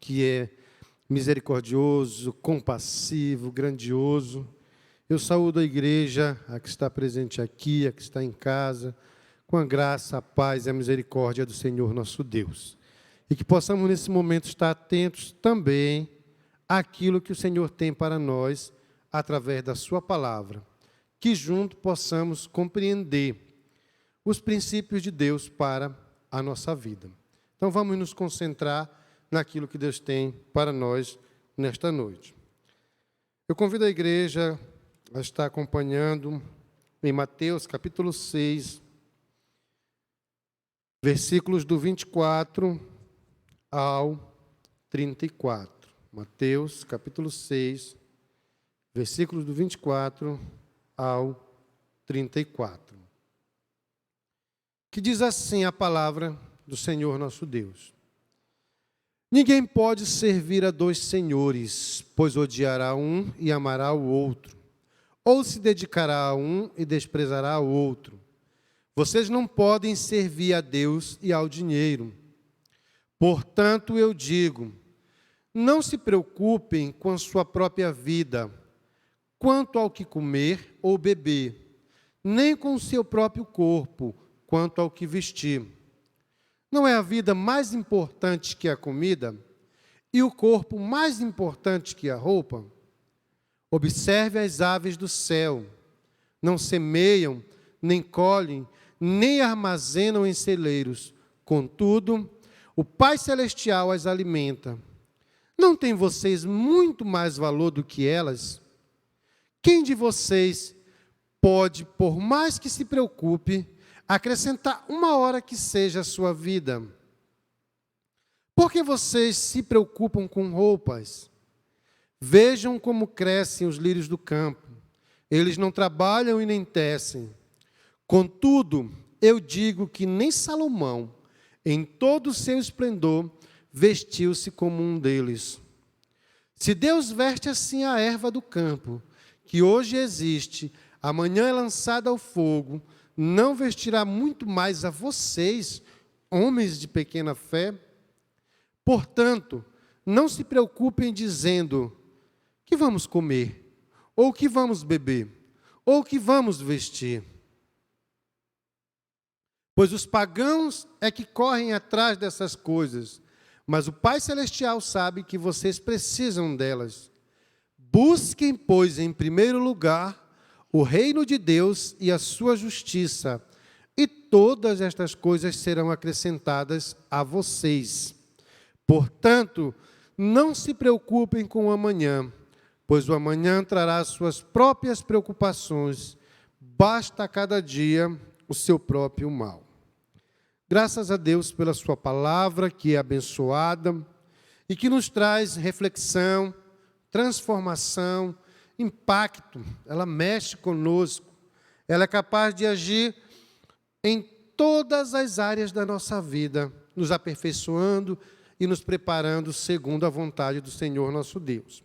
que é misericordioso, compassivo, grandioso. Eu saúdo a igreja, a que está presente aqui, a que está em casa, com a graça, a paz e a misericórdia do Senhor nosso Deus. E que possamos, nesse momento, estar atentos também àquilo que o Senhor tem para nós, através da sua palavra. Que juntos possamos compreender os princípios de Deus para a nossa vida. Então, vamos nos concentrar naquilo que Deus tem para nós nesta noite. Eu convido a igreja a estar acompanhando em Mateus, capítulo 6, versículos do 24 ao 34. Mateus, capítulo 6, versículos do 24 ao 34. Que diz assim a palavra do Senhor nosso Deus. Ninguém pode servir a dois senhores, pois odiará um e amará o outro, ou se dedicará a um e desprezará o outro. Vocês não podem servir a Deus e ao dinheiro. Portanto, eu digo, não se preocupem com a sua própria vida, quanto ao que comer ou beber, nem com o seu próprio corpo, quanto ao que vestir. Não é a vida mais importante que a comida e o corpo mais importante que a roupa? Observe as aves do céu. Não semeiam, nem colhem, nem armazenam em celeiros. Contudo, o Pai Celestial as alimenta. Não têm vocês muito mais valor do que elas? Quem de vocês pode, por mais que se preocupe, acrescentar uma hora que seja a sua vida? Por que vocês se preocupam com roupas? Vejam como crescem os lírios do campo. Eles não trabalham e nem tecem. Contudo, eu digo que nem Salomão, em todo o seu esplendor, vestiu-se como um deles. Se Deus veste assim a erva do campo, que hoje existe, amanhã é lançada ao fogo, não vestirá muito mais a vocês, homens de pequena fé? Portanto, não se preocupem dizendo, que vamos comer, ou que vamos beber, ou que vamos vestir. Pois os pagãos é que correm atrás dessas coisas, mas o Pai Celestial sabe que vocês precisam delas. Busquem, pois, em primeiro lugar, o reino de Deus e a sua justiça, e todas estas coisas serão acrescentadas a vocês. Portanto, não se preocupem com o amanhã, pois o amanhã trará suas próprias preocupações, basta a cada dia o seu próprio mal. Graças a Deus pela sua palavra, que é abençoada, e que nos traz reflexão, transformação, impacto. Ela mexe conosco, ela é capaz de agir em todas as áreas da nossa vida, nos aperfeiçoando e nos preparando segundo a vontade do Senhor nosso Deus.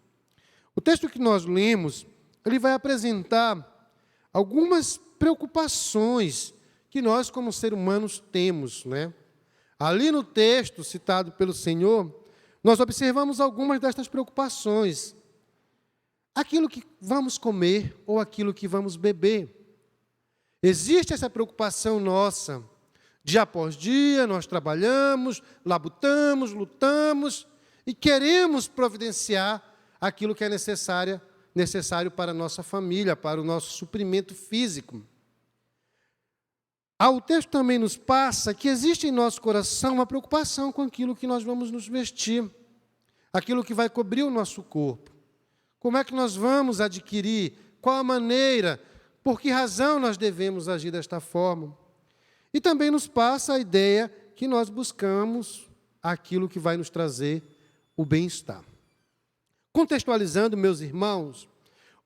O texto que nós lemos, ele vai apresentar algumas preocupações que nós, como seres humanos, temos, né? Ali no texto citado pelo Senhor, nós observamos algumas destas preocupações. Aquilo que vamos comer ou aquilo que vamos beber. Existe essa preocupação nossa. Dia após dia, nós trabalhamos, labutamos, lutamos e queremos providenciar aquilo que é necessário para a nossa família, para o nosso suprimento físico. O texto também nos passa que existe em nosso coração uma preocupação com aquilo que nós vamos nos vestir, aquilo que vai cobrir o nosso corpo. Como é que nós vamos adquirir? Qual a maneira? Por que razão nós devemos agir desta forma? E também nos passa a ideia que nós buscamos aquilo que vai nos trazer o bem-estar. Contextualizando, meus irmãos,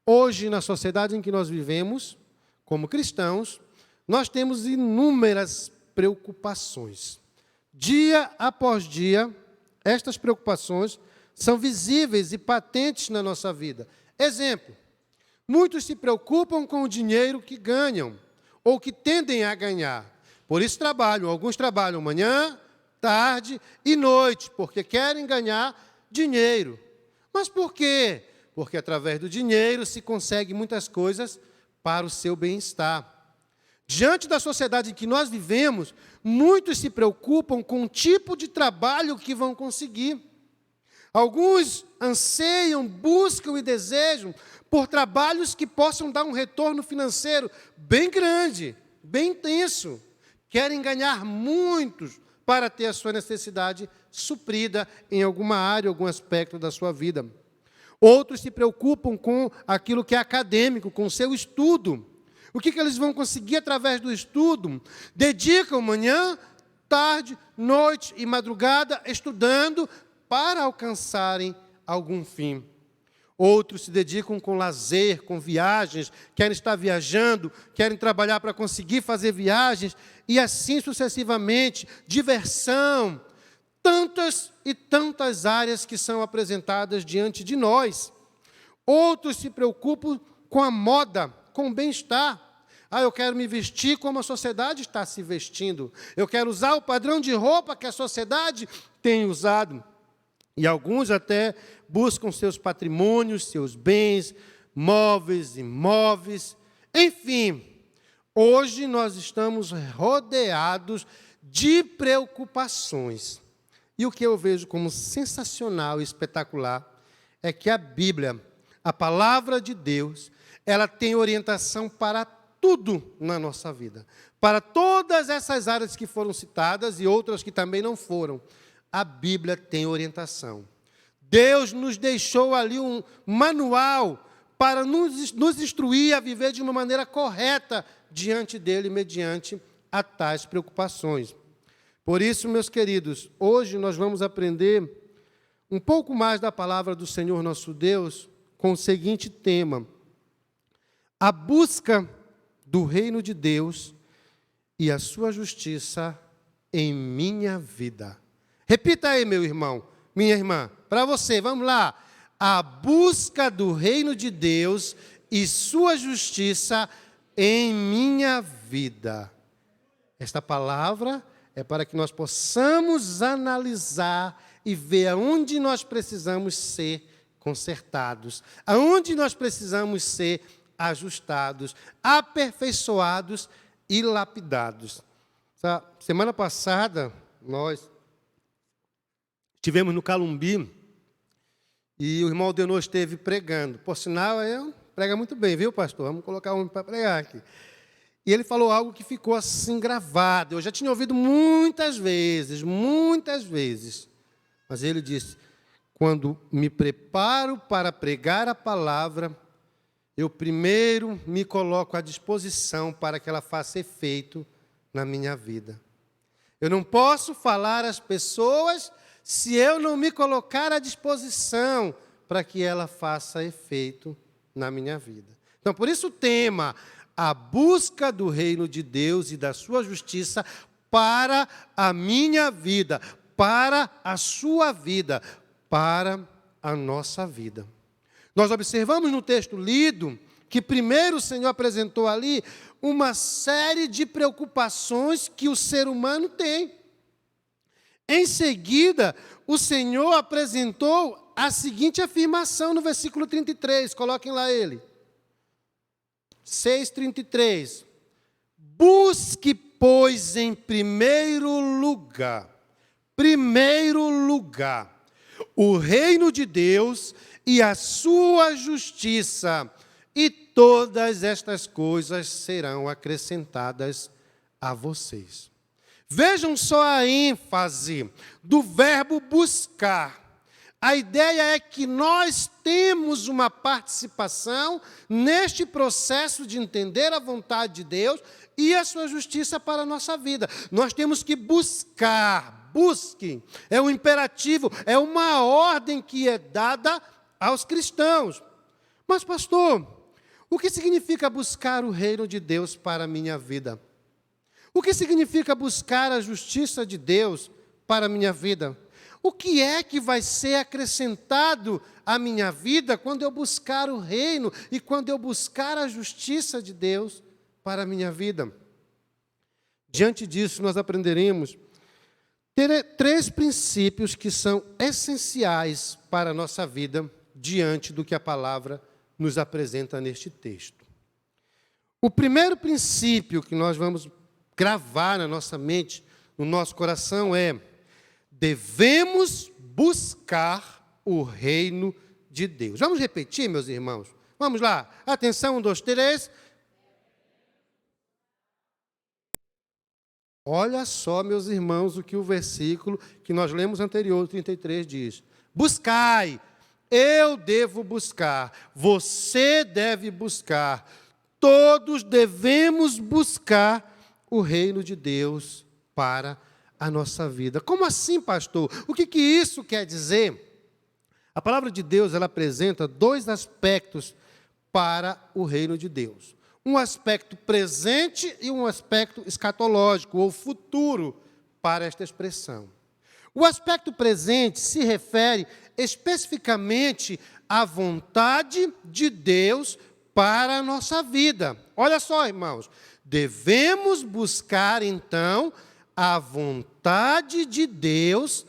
hoje, na sociedade em que nós vivemos, como cristãos, nós temos inúmeras preocupações. Dia após dia, estas preocupações são visíveis e patentes na nossa vida. Exemplo, muitos se preocupam com o dinheiro que ganham, ou que tendem a ganhar. Por isso trabalham. Alguns trabalham manhã, tarde e noite, porque querem ganhar dinheiro. Mas por quê? Porque através do dinheiro se consegue muitas coisas para o seu bem-estar. Diante da sociedade em que nós vivemos, muitos se preocupam com o tipo de trabalho que vão conseguir. Alguns anseiam, buscam e desejam por trabalhos que possam dar um retorno financeiro bem grande, bem intenso. Querem ganhar muitos para ter a sua necessidade suprida em alguma área, algum aspecto da sua vida. Outros se preocupam com aquilo que é acadêmico, com o seu estudo. O que eles vão conseguir através do estudo? Dedicam manhã, tarde, noite e madrugada estudando para alcançarem algum fim. Outros se dedicam com lazer, com viagens, querem estar viajando, querem trabalhar para conseguir fazer viagens, e assim sucessivamente, diversão, tantas e tantas áreas que são apresentadas diante de nós. Outros se preocupam com a moda, com o bem-estar. Eu quero me vestir como a sociedade está se vestindo. Eu quero usar o padrão de roupa que a sociedade tem usado. E alguns até buscam seus patrimônios, seus bens, móveis, imóveis. Enfim, hoje nós estamos rodeados de preocupações. E o que eu vejo como sensacional e espetacular é que a Bíblia, a palavra de Deus, ela tem orientação para tudo na nossa vida. Para todas essas áreas que foram citadas e outras que também não foram, a Bíblia tem orientação. Deus nos deixou ali um manual para nos instruir a viver de uma maneira correta diante dele, mediante a tais preocupações. Por isso, meus queridos, hoje nós vamos aprender um pouco mais da palavra do Senhor nosso Deus com o seguinte tema: a busca do reino de Deus e a sua justiça em minha vida. Repita aí, meu irmão, minha irmã, para você, vamos lá. A busca do reino de Deus e sua justiça em minha vida. Esta palavra é para que nós possamos analisar e ver aonde nós precisamos ser consertados, aonde nós precisamos ser ajustados, aperfeiçoados e lapidados. Semana passada, nós estivemos no Calumbi e o irmão Aldenor esteve pregando. Por sinal, prega muito bem, viu, pastor? Vamos colocar um para pregar aqui. E ele falou algo que ficou assim gravado. Eu já tinha ouvido muitas vezes. Mas ele disse: quando me preparo para pregar a palavra, eu primeiro me coloco à disposição para que ela faça efeito na minha vida. Eu não posso falar às pessoas se eu não me colocar à disposição para que ela faça efeito na minha vida. Então, por isso o tema: a busca do reino de Deus e da sua justiça para a minha vida, para a sua vida, para a nossa vida. Nós observamos no texto lido que primeiro o Senhor apresentou ali uma série de preocupações que o ser humano tem. Em seguida, o Senhor apresentou a seguinte afirmação no versículo 33, coloquem lá ele. 6,33. Busque, pois, em primeiro lugar, o reino de Deus e a sua justiça, e todas estas coisas serão acrescentadas a vocês. Vejam só a ênfase do verbo buscar. A ideia é que nós temos uma participação neste processo de entender a vontade de Deus e a sua justiça para a nossa vida. Nós temos que buscar, busquem. É um imperativo, é uma ordem que é dada aos cristãos. Mas, pastor, o que significa buscar o reino de Deus para a minha vida? O que significa buscar a justiça de Deus para a minha vida? O que é que vai ser acrescentado à minha vida quando eu buscar o reino e quando eu buscar a justiça de Deus para a minha vida? Diante disso, nós aprenderemos três princípios que são essenciais para a nossa vida diante do que a palavra nos apresenta neste texto. O primeiro princípio que nós vamos gravar na nossa mente, no nosso coração é: devemos buscar o reino de Deus. Vamos repetir, meus irmãos? Vamos lá. Atenção, 1, 2, 3. Olha só, meus irmãos, o que o versículo que nós lemos anterior, 33, diz. Buscai, eu devo buscar, você deve buscar, todos devemos buscar o reino de Deus para a nossa vida. Como assim, pastor? O que isso quer dizer? A palavra de Deus, ela apresenta dois aspectos para o reino de Deus. Um aspecto presente e um aspecto escatológico, ou futuro, para esta expressão. O aspecto presente se refere especificamente à vontade de Deus para a nossa vida. Olha só, irmãos, devemos buscar, então, a vontade de Deus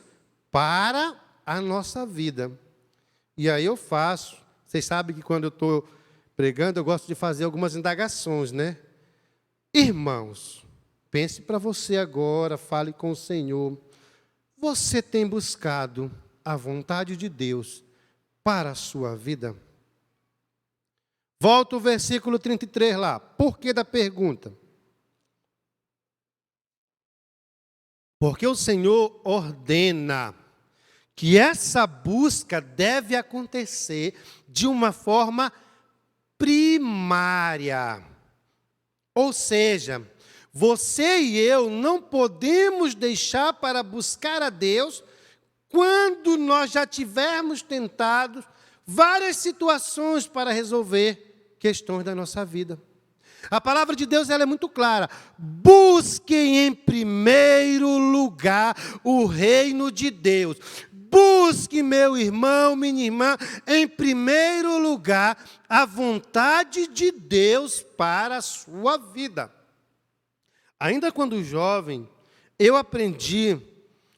para a nossa vida. E aí eu faço, vocês sabem que quando eu estou pregando, eu gosto de fazer algumas indagações, né? Irmãos, pense para você agora, fale com o Senhor. Você tem buscado a vontade de Deus para a sua vida? Volta o versículo 33 lá. Por que da pergunta? Porque o Senhor ordena que essa busca deve acontecer de uma forma primária. Ou seja, você e eu não podemos deixar para buscar a Deus quando nós já tivermos tentado várias situações para resolver questões da nossa vida. A palavra de Deus, ela é muito clara. Busquem em primeiro lugar o reino de Deus. Busque, meu irmão, minha irmã, em primeiro lugar, a vontade de Deus para a sua vida. Ainda quando jovem, eu aprendi,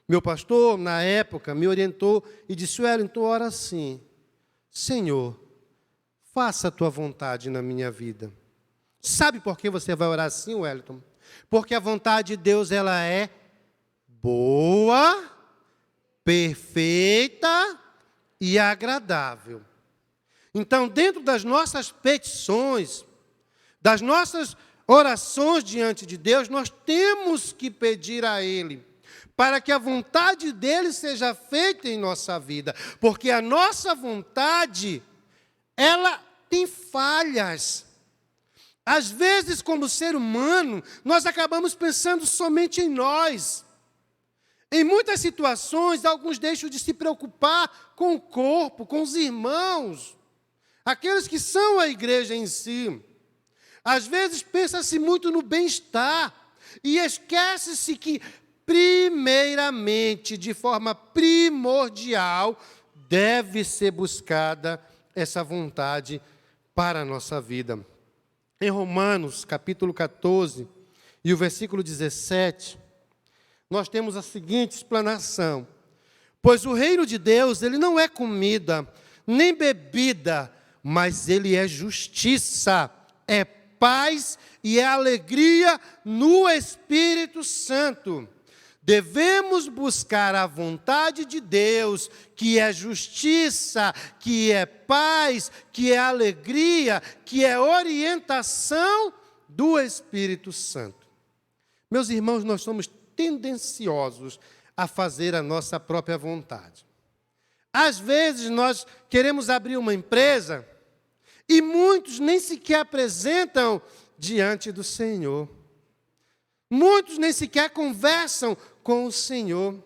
meu pastor, na época, me orientou e disse: Wellington, ora assim, Senhor, faça a tua vontade na minha vida. Sabe por que você vai orar assim, Wellington? Porque a vontade de Deus, ela é boa, perfeita e agradável. Então, dentro das nossas petições, das nossas orações diante de Deus, nós temos que pedir a Ele, para que a vontade dEle seja feita em nossa vida, porque a nossa vontade, ela tem falhas. Às vezes, como ser humano, nós acabamos pensando somente em nós. Em muitas situações, alguns deixam de se preocupar com o corpo, com os irmãos, aqueles que são a igreja em si. Às vezes, pensa-se muito no bem-estar e esquece-se que, primeiramente, de forma primordial, deve ser buscada essa vontade para a nossa vida. Em Romanos, capítulo 14, e o versículo 17, nós temos a seguinte explanação: pois o reino de Deus, ele não é comida, nem bebida, mas ele é justiça, é paz e é alegria no Espírito Santo. Devemos buscar a vontade de Deus, que é justiça, que é paz, que é alegria, que é orientação do Espírito Santo. Meus irmãos, nós somos tendenciosos a fazer a nossa própria vontade. Às vezes nós queremos abrir uma empresa e muitos nem sequer apresentam diante do Senhor. Muitos nem sequer conversam com o Senhor.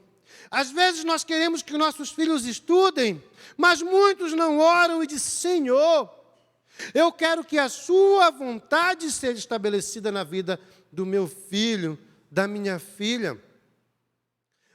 Às vezes nós queremos que nossos filhos estudem, mas muitos não oram e dizem: Senhor, eu quero que a sua vontade seja estabelecida na vida do meu filho, da minha filha.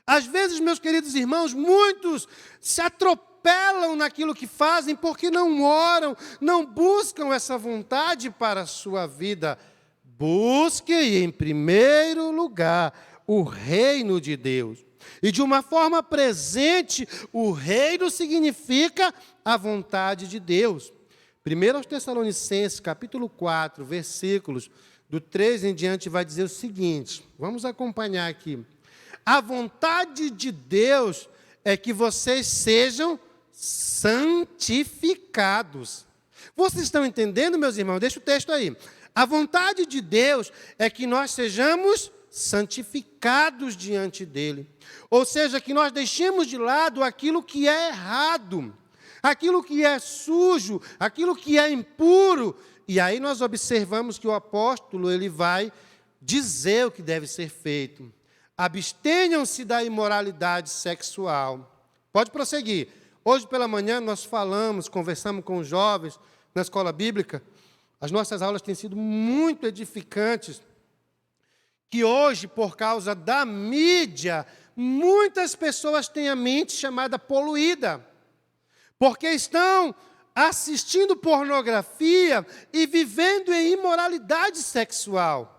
Às vezes, meus queridos irmãos, muitos se atropelam naquilo que fazem porque não oram, não buscam essa vontade para a sua vida. Busque em primeiro lugar o reino de Deus. E de uma forma presente, o reino significa a vontade de Deus. 1 Tessalonicenses, capítulo 4, versículos do 3 em diante, vai dizer o seguinte, vamos acompanhar aqui. A vontade de Deus é que vocês sejam santificados. Vocês estão entendendo, meus irmãos? Deixa o texto aí. A vontade de Deus é que nós sejamos santificados diante dele. Ou seja, que nós deixemos de lado aquilo que é errado, aquilo que é sujo, aquilo que é impuro. E aí nós observamos que o apóstolo ele vai dizer o que deve ser feito. Abstenham-se da imoralidade sexual. Pode prosseguir. Hoje pela manhã nós conversamos com os jovens na escola bíblica. As nossas aulas têm sido muito edificantes. Que hoje, por causa da mídia, muitas pessoas têm a mente chamada poluída. Porque estão assistindo pornografia e vivendo em imoralidade sexual.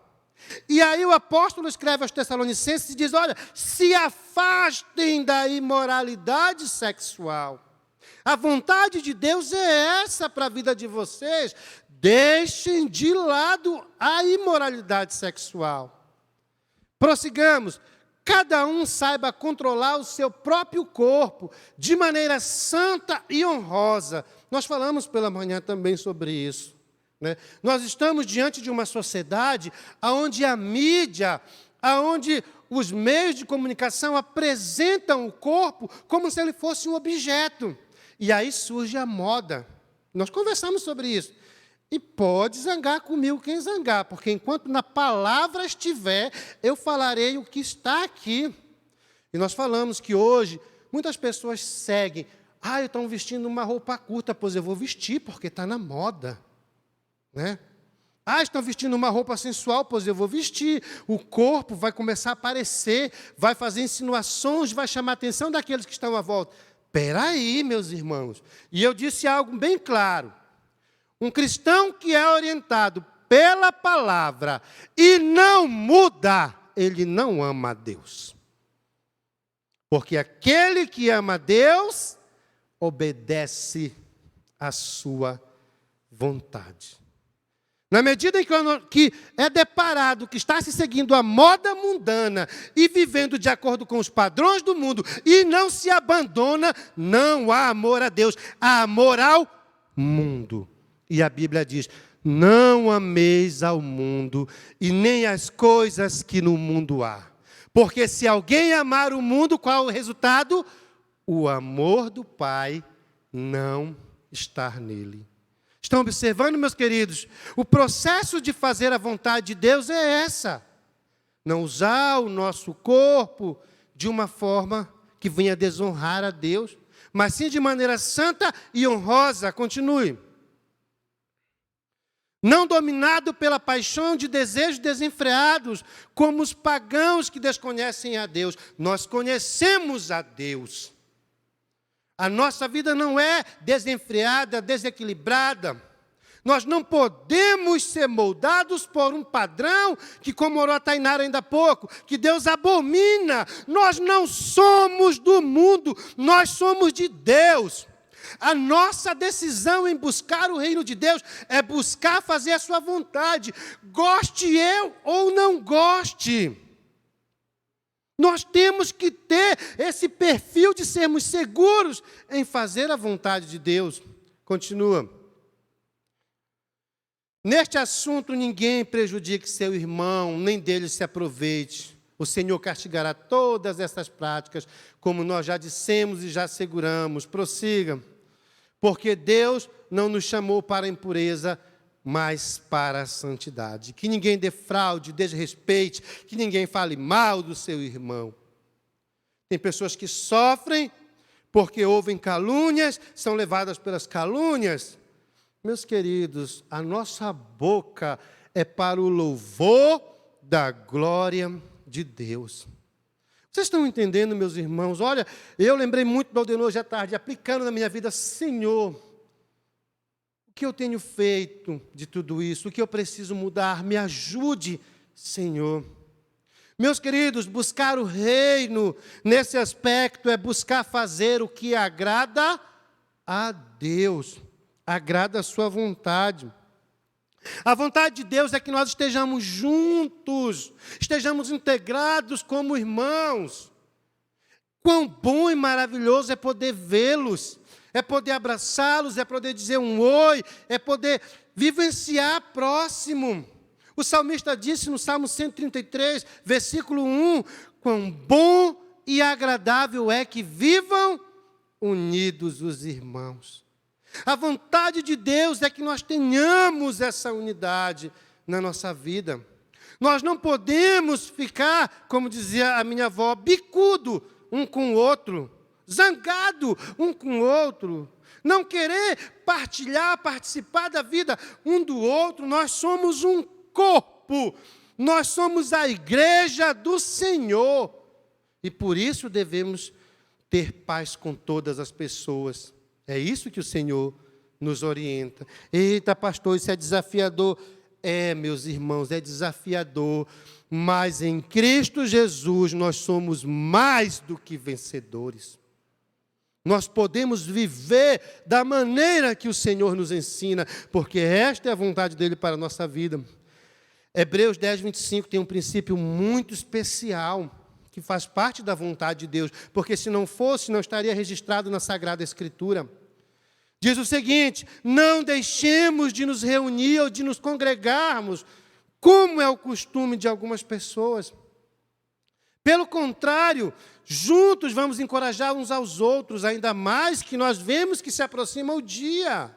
E aí o apóstolo escreve aos Tessalonicenses e diz, olha, se afastem da imoralidade sexual. A vontade de Deus é essa para a vida de vocês. Deixem de lado a imoralidade sexual. Prossigamos. Cada um saiba controlar o seu próprio corpo de maneira santa e honrosa. Nós falamos pela manhã também sobre isso, né? Nós estamos diante de uma sociedade onde a mídia, onde os meios de comunicação apresentam o corpo como se ele fosse um objeto. E aí surge a moda. Nós conversamos sobre isso. E pode zangar comigo quem zangar, porque enquanto na palavra estiver, eu falarei o que está aqui. E nós falamos que hoje, muitas pessoas seguem. Estão vestindo uma roupa curta, pois eu vou vestir, porque está na moda. Né? Estão vestindo uma roupa sensual, pois eu vou vestir. O corpo vai começar a aparecer, vai fazer insinuações, vai chamar a atenção daqueles que estão à volta. Espera aí, meus irmãos. E eu disse algo bem claro. Um cristão que é orientado pela palavra e não muda, ele não ama a Deus. Porque aquele que ama a Deus, obedece à sua vontade. Na medida em que é deparado que está se seguindo a moda mundana e vivendo de acordo com os padrões do mundo e não se abandona, não há amor a Deus, há amor ao mundo. E a Bíblia diz, não ameis ao mundo e nem as coisas que no mundo há. Porque se alguém amar o mundo, qual é o resultado? O amor do Pai não está nele. Estão observando, meus queridos? O processo de fazer a vontade de Deus é essa. Não usar o nosso corpo de uma forma que venha desonrar a Deus, mas sim de maneira santa e honrosa. Continue. Não dominado pela paixão de desejos desenfreados, como os pagãos que desconhecem a Deus. Nós conhecemos a Deus. A nossa vida não é desenfreada, desequilibrada. Nós não podemos ser moldados por um padrão que, como orou a Tainara ainda há pouco, que Deus abomina. Nós não somos do mundo, nós somos de Deus. A nossa decisão em buscar o reino de Deus é buscar fazer a sua vontade, goste eu ou não goste. Nós temos que ter esse perfil de sermos seguros em fazer a vontade de Deus. Continua. Neste assunto ninguém prejudique seu irmão, nem dele se aproveite. O Senhor castigará todas essas práticas, como nós já dissemos e já asseguramos. Prossiga. Porque Deus não nos chamou para a impureza, mas para a santidade. Que ninguém defraude, desrespeite, que ninguém fale mal do seu irmão. Tem pessoas que sofrem porque ouvem calúnias, são levadas pelas calúnias. Meus queridos, a nossa boca é para o louvor da glória de Deus. Vocês estão entendendo, meus irmãos? Olha, eu lembrei muito do Aldenor hoje à tarde, aplicando na minha vida, Senhor, o que eu tenho feito de tudo isso? O que eu preciso mudar? Me ajude, Senhor. Meus queridos, buscar o reino nesse aspecto é buscar fazer o que agrada a Deus, agrada a sua vontade. A vontade de Deus é que nós estejamos juntos, estejamos integrados como irmãos. Quão bom e maravilhoso é poder vê-los, é poder abraçá-los, é poder dizer um oi, é poder vivenciar próximo. O salmista disse no Salmo 133, versículo 1, quão bom e agradável é que vivam unidos os irmãos. A vontade de Deus é que nós tenhamos essa unidade na nossa vida. Nós não podemos ficar, como dizia a minha avó, bicudo um com o outro, zangado um com o outro, não querer partilhar, participar da vida um do outro. Nós somos um corpo, nós somos a igreja do Senhor, e por isso devemos ter paz com todas as pessoas. É isso que o Senhor nos orienta. Eita, pastor, isso é desafiador. É, meus irmãos, é desafiador, mas em Cristo Jesus nós somos mais do que vencedores. Nós podemos viver da maneira que o Senhor nos ensina, porque esta é a vontade dele para a nossa vida. Hebreus 10, 25 tem um princípio muito especial, que faz parte da vontade de Deus, porque se não fosse, não estaria registrado na Sagrada Escritura. Diz o seguinte: não deixemos de nos reunir ou de nos congregarmos, como é o costume de algumas pessoas. Pelo contrário, juntos vamos encorajar uns aos outros, ainda mais que nós vemos que se aproxima o dia.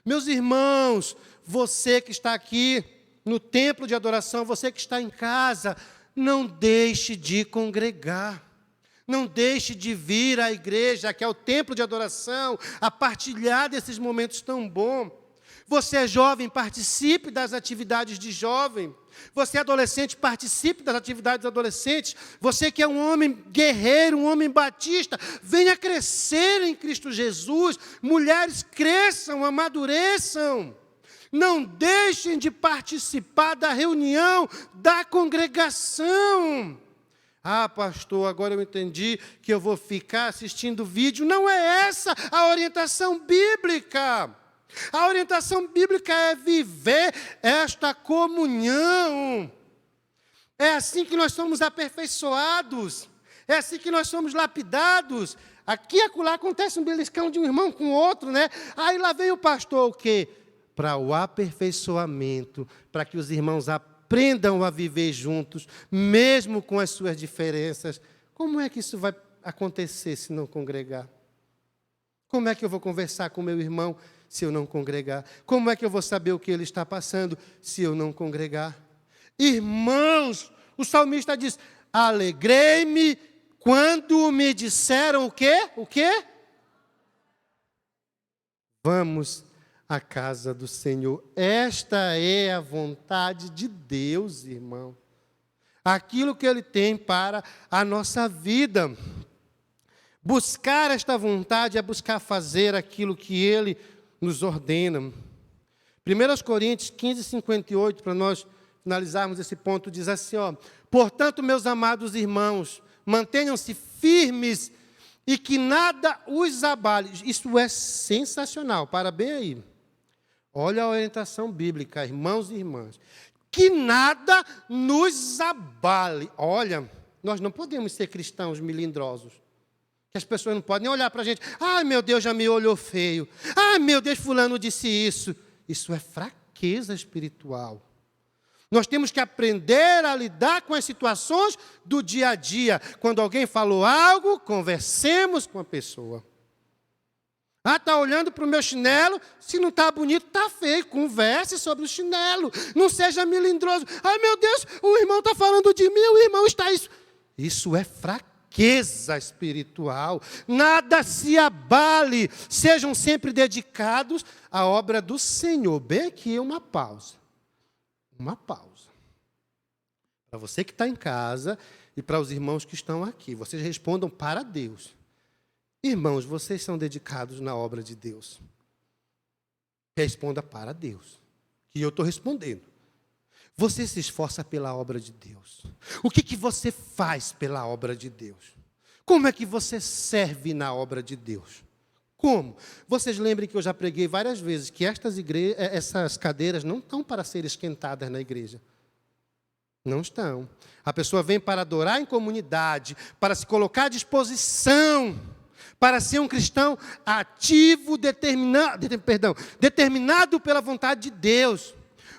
Meus irmãos, você que está aqui no templo de adoração, você que está em casa, não deixe de congregar. Não deixe de vir à igreja, que é o templo de adoração, a partilhar desses momentos tão bons. Você é jovem, participe das atividades de jovem. Você é adolescente, participe das atividades adolescentes. Você que é um homem guerreiro, um homem batista, venha crescer em Cristo Jesus. Mulheres, cresçam, amadureçam. Não deixem de participar da reunião, da congregação. Ah, pastor, agora eu entendi que eu vou ficar assistindo vídeo. Não é essa a orientação bíblica. A orientação bíblica é viver esta comunhão. É assim que nós somos aperfeiçoados. É assim que nós somos lapidados. Aqui e acolá acontece um beliscão de um irmão com o outro, né? Aí lá vem o pastor, o quê? Para o aperfeiçoamento, para que os irmãos aprendam a viver juntos, mesmo com as suas diferenças. Como é que isso vai acontecer se não congregar? Como é que eu vou conversar com meu irmão se eu não congregar? Como é que eu vou saber o que ele está passando se eu não congregar? Irmãos, o salmista diz: alegrei-me quando me disseram o quê? O quê? Vamos à casa do Senhor. Esta é a vontade de Deus, irmão. Aquilo que Ele tem para a nossa vida. Buscar esta vontade é buscar fazer aquilo que Ele nos ordena. 1 Coríntios 15, 58, para nós finalizarmos esse ponto, diz assim, ó: portanto, meus amados irmãos, mantenham-se firmes e que nada os abale. Isso é sensacional, para bem aí. Olha a orientação bíblica, irmãos e irmãs. Que nada nos abale. Olha, nós não podemos ser cristãos melindrosos. Que as pessoas não podem olhar para a gente. Ai, meu Deus, já me olhou feio. Ai, meu Deus, fulano disse isso. Isso é fraqueza espiritual. Nós temos que aprender a lidar com as situações do dia a dia. Quando alguém falou algo, conversemos com a pessoa. Ah, está olhando para o meu chinelo, se não está bonito, está feio. Converse sobre o chinelo. Não seja melindroso. Ai, meu Deus, o irmão está falando de mim, o irmão está isso. Isso é fraqueza espiritual. Nada se abale. Sejam sempre dedicados à obra do Senhor. Bem aqui, uma pausa. Uma pausa. Para você que está em casa e para os irmãos que estão aqui, vocês respondam para Deus. Irmãos, vocês são dedicados na obra de Deus. Responda para Deus. Que eu estou respondendo. Você se esforça pela obra de Deus? O que você faz pela obra de Deus? Como é que você serve na obra de Deus? Como? Vocês lembrem que eu já preguei várias vezes que essas cadeiras não estão para ser esquentadas na igreja. Não estão. A pessoa vem para adorar em comunidade, para se colocar à disposição, para ser um cristão ativo, determinado pela vontade de Deus.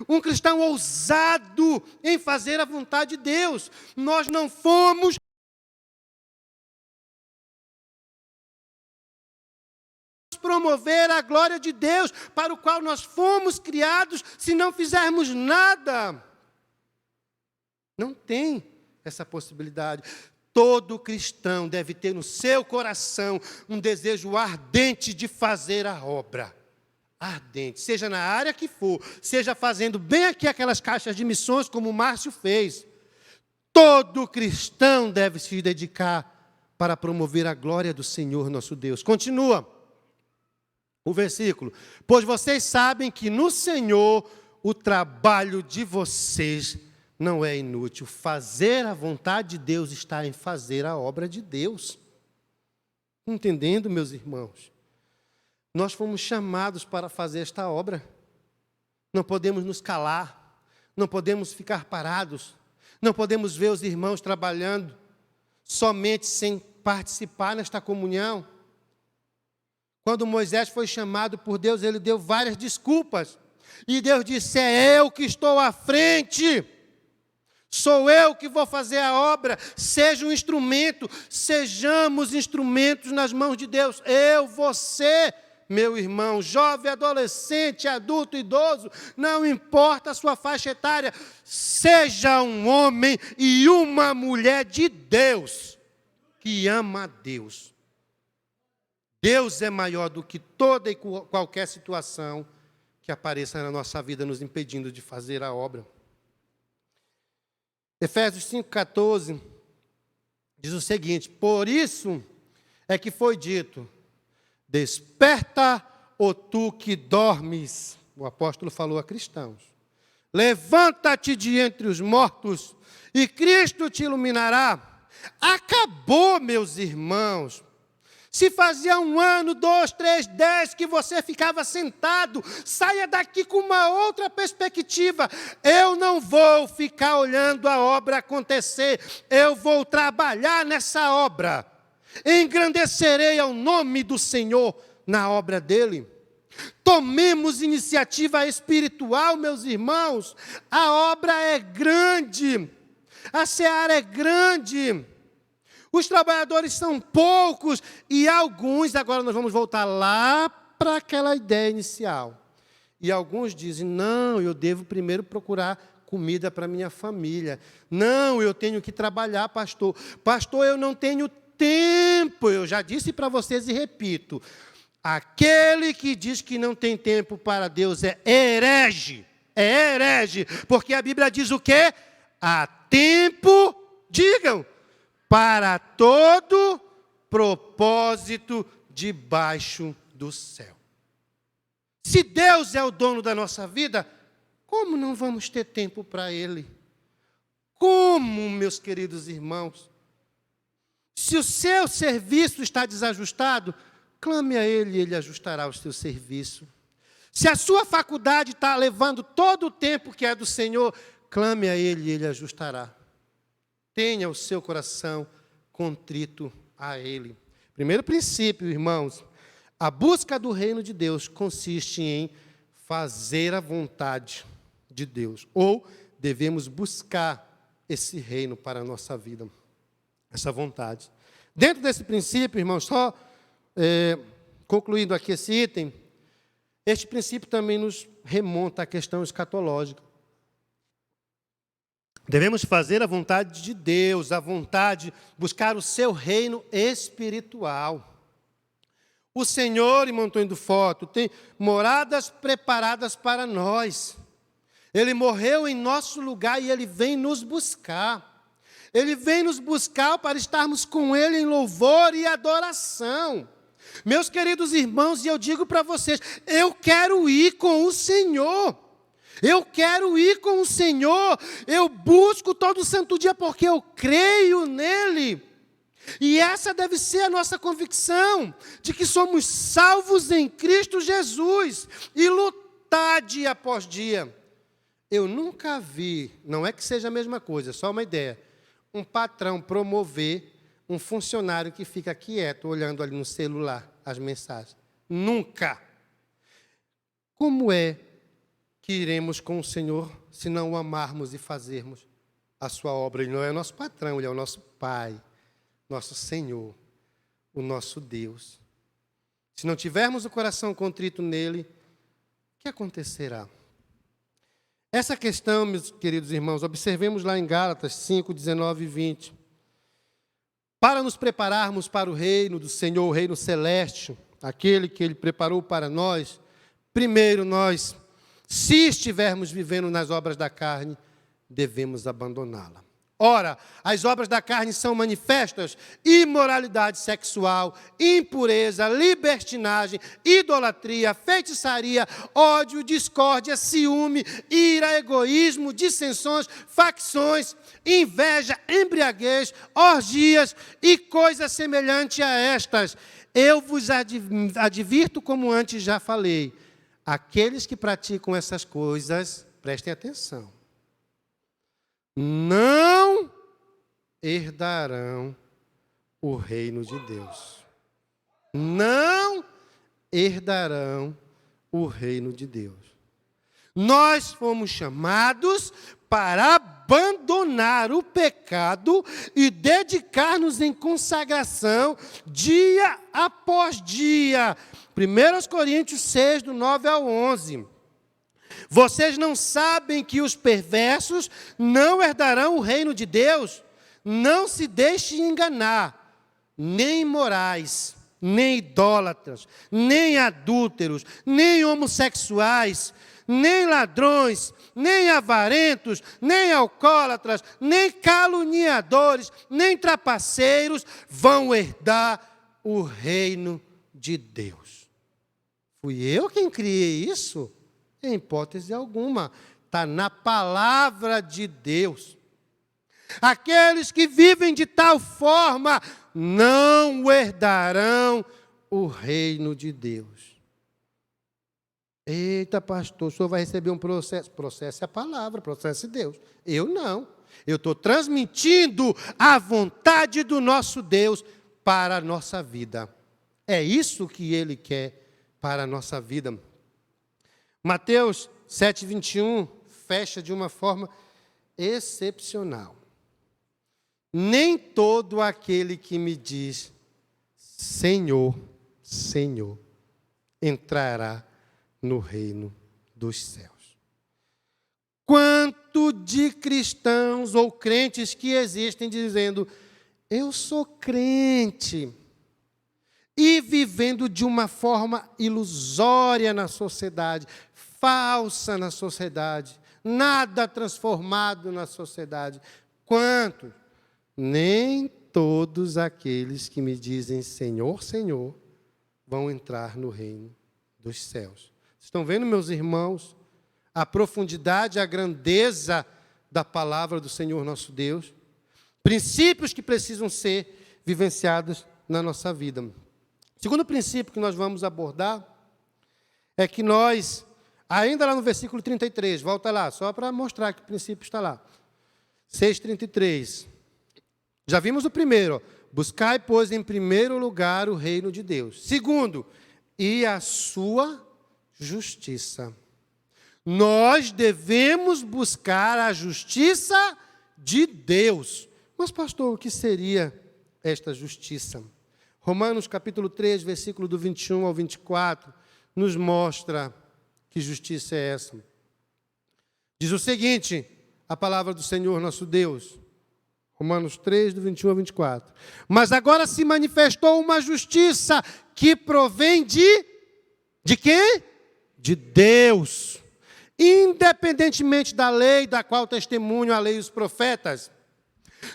Um cristão ousado em fazer a vontade de Deus. Nós não fomos promover a glória de Deus, para o qual nós fomos criados, se não fizermos nada. Não tem essa possibilidade. Todo cristão deve ter no seu coração um desejo ardente de fazer a obra. Ardente, seja na área que for, seja fazendo bem aqui aquelas caixas de missões, como o Márcio fez. Todo cristão deve se dedicar para promover a glória do Senhor nosso Deus. Continua o versículo. Pois vocês sabem que no Senhor o trabalho de vocês não é inútil. Fazer a vontade de Deus está em fazer a obra de Deus. Entendendo, meus irmãos? Nós fomos chamados para fazer esta obra. Não podemos nos calar. Não podemos ficar parados. Não podemos ver os irmãos trabalhando somente sem participar nesta comunhão. Quando Moisés foi chamado por Deus, ele deu várias desculpas. E Deus disse, é eu que estou à frente. Sou eu que vou fazer a obra. Seja um instrumento. Sejamos instrumentos nas mãos de Deus. Eu, você, meu irmão, jovem, adolescente, adulto, idoso, não importa a sua faixa etária. Seja um homem e uma mulher de Deus, que ama a Deus. Deus é maior do que toda e qualquer situação que apareça na nossa vida, nos impedindo de fazer a obra. Efésios 5,14 diz o seguinte: por isso é que foi dito, desperta, ó tu que dormes. O apóstolo falou a cristãos. Levanta-te de entre os mortos, e Cristo te iluminará. Acabou, meus irmãos. Se fazia 1 ano, 2, 3, 10 que você ficava sentado, saia daqui com uma outra perspectiva. Eu não vou ficar olhando a obra acontecer, eu vou trabalhar nessa obra. Engrandecerei ao nome do Senhor na obra dele. Tomemos iniciativa espiritual, meus irmãos. A obra é grande, a seara é grande. Os trabalhadores são poucos e alguns, agora nós vamos voltar lá para aquela ideia inicial. E alguns dizem, não, eu devo primeiro procurar comida para minha família. Não, eu tenho que trabalhar, pastor. Pastor, eu não tenho tempo. Eu já disse para vocês e repito. Aquele que diz que não tem tempo para Deus é herege. É herege. Porque a Bíblia diz o quê? Há tempo, digam, para todo propósito debaixo do céu. Se Deus é o dono da nossa vida, como não vamos ter tempo para Ele? Como, meus queridos irmãos? Se o seu serviço está desajustado, clame a Ele e Ele ajustará o seu serviço. Se a sua faculdade está levando todo o tempo que é do Senhor, clame a Ele e Ele ajustará. Tenha o seu coração contrito a Ele. Primeiro princípio, irmãos, a busca do reino de Deus consiste em fazer a vontade de Deus. Ou devemos buscar esse reino para a nossa vida, essa vontade. Dentro desse princípio, irmãos, só concluindo aqui esse item, este princípio também nos remonta à questão escatológica. Devemos fazer a vontade de Deus, a vontade, buscar o seu reino espiritual. O Senhor, irmão, estou indo foto, tem moradas preparadas para nós. Ele morreu em nosso lugar e Ele vem nos buscar. Ele vem nos buscar para estarmos com Ele em louvor e adoração. Meus queridos irmãos, e eu digo para vocês, eu quero ir com o Senhor. Eu quero ir com o Senhor, eu busco todo santo dia porque eu creio nele. E essa deve ser a nossa convicção, de que somos salvos em Cristo Jesus, e lutar dia após dia. Eu nunca vi, não é que seja a mesma coisa, só uma ideia, um patrão promover um funcionário que fica quieto, olhando ali no celular as mensagens. Nunca. Como é que iremos com o Senhor se não o amarmos e fazermos a sua obra? Ele não é o nosso patrão, ele é o nosso Pai, nosso Senhor, o nosso Deus. Se não tivermos o coração contrito nele, o que acontecerá? Essa questão, meus queridos irmãos, observemos lá em Gálatas 5, 19 e 20. Para nos prepararmos para o reino do Senhor, o reino celeste, aquele que Ele preparou para nós, primeiro nós, se estivermos vivendo nas obras da carne, devemos abandoná-la. Ora, as obras da carne são manifestas: imoralidade sexual, impureza, libertinagem, idolatria, feitiçaria, ódio, discórdia, ciúme, ira, egoísmo, dissensões, facções, inveja, embriaguez, orgias e coisas semelhantes a estas. Eu vos advirto, como antes já falei, aqueles que praticam essas coisas, prestem atenção, não herdarão o reino de Deus. Não herdarão o reino de Deus. Nós fomos chamados para abandonar o pecado e dedicar-nos em consagração dia após dia. 1 Coríntios 6, do 9 ao 11. Vocês não sabem que os perversos não herdarão o reino de Deus? Não se deixem enganar, nem imorais, nem idólatras, nem adúlteros, nem homossexuais, nem ladrões, nem avarentos, nem alcoólatras, nem caluniadores, nem trapaceiros vão herdar o reino de Deus. Fui eu quem criei isso? Em hipótese alguma, está na palavra de Deus. Aqueles que vivem de tal forma não herdarão o reino de Deus. Eita, pastor, o senhor vai receber um processo. Processo é a palavra, processo é Deus. Eu não. Eu estou transmitindo a vontade do nosso Deus para a nossa vida. É isso que Ele quer para a nossa vida. Mateus 7, 21 fecha de uma forma excepcional. Nem todo aquele que me diz Senhor, Senhor, entrará no reino dos céus. Quanto de cristãos ou crentes que existem dizendo, eu sou crente, e vivendo de uma forma ilusória na sociedade, falsa na sociedade, nada transformado na sociedade. Quantos? Nem todos aqueles que me dizem Senhor, Senhor, vão entrar no reino dos céus. Estão vendo, meus irmãos, a profundidade, a grandeza da palavra do Senhor nosso Deus? Princípios que precisam ser vivenciados na nossa vida. O segundo princípio que nós vamos abordar é que nós, ainda lá no versículo 33, volta lá, só para mostrar que o princípio está lá. 6,33. Já vimos o primeiro, ó, buscai, pois, em primeiro lugar o reino de Deus. Segundo, e a sua justiça. Nós devemos buscar a justiça de Deus. Mas, pastor, o que seria esta justiça? Romanos capítulo 3, versículo do 21 ao 24, nos mostra que justiça é essa. Diz o seguinte, a palavra do Senhor nosso Deus, Romanos 3, do 21 ao 24. Mas agora se manifestou uma justiça que provém de quem? De Deus. Independentemente da lei, da qual testemunham a lei e os profetas.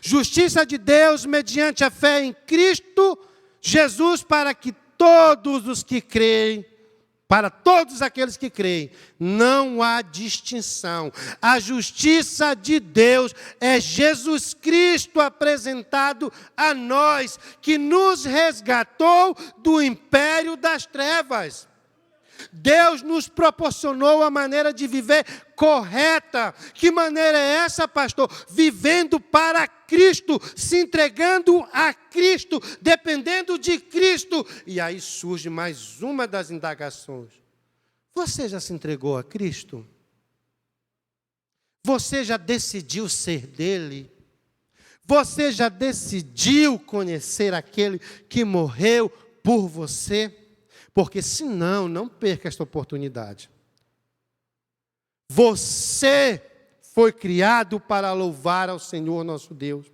Justiça de Deus mediante a fé em Cristo Jesus, para que todos os que creem Para todos aqueles que creem, não há distinção. A justiça de Deus é Jesus Cristo apresentado a nós, que nos resgatou do império das trevas. Deus nos proporcionou a maneira de viver correta. Que maneira é essa, pastor? Vivendo para Cristo, se entregando a Cristo, dependendo de Cristo. E aí surge mais uma das indagações. Você já se entregou a Cristo? Você já decidiu ser dele? Você já decidiu conhecer aquele que morreu por você? Porque senão, não perca esta oportunidade. Você foi criado para louvar ao Senhor nosso Deus.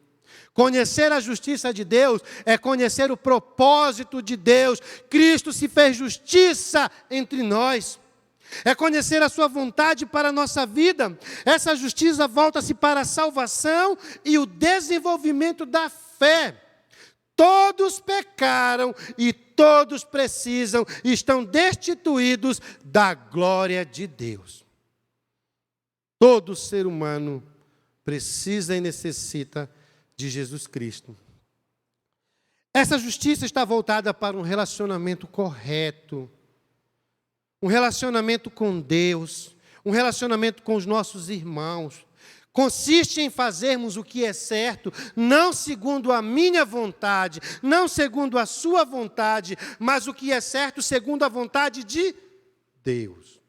Conhecer a justiça de Deus é conhecer o propósito de Deus. Cristo se fez justiça entre nós. É conhecer a sua vontade para a nossa vida. Essa justiça volta-se para a salvação e o desenvolvimento da fé. Todos pecaram e todos precisam, estão destituídos da glória de Deus. Todo ser humano precisa e necessita de Jesus Cristo. Essa justiça está voltada para um relacionamento correto, um relacionamento com Deus, um relacionamento com os nossos irmãos. Consiste em fazermos o que é certo, não segundo a minha vontade, não segundo a sua vontade, mas o que é certo segundo a vontade de Deus.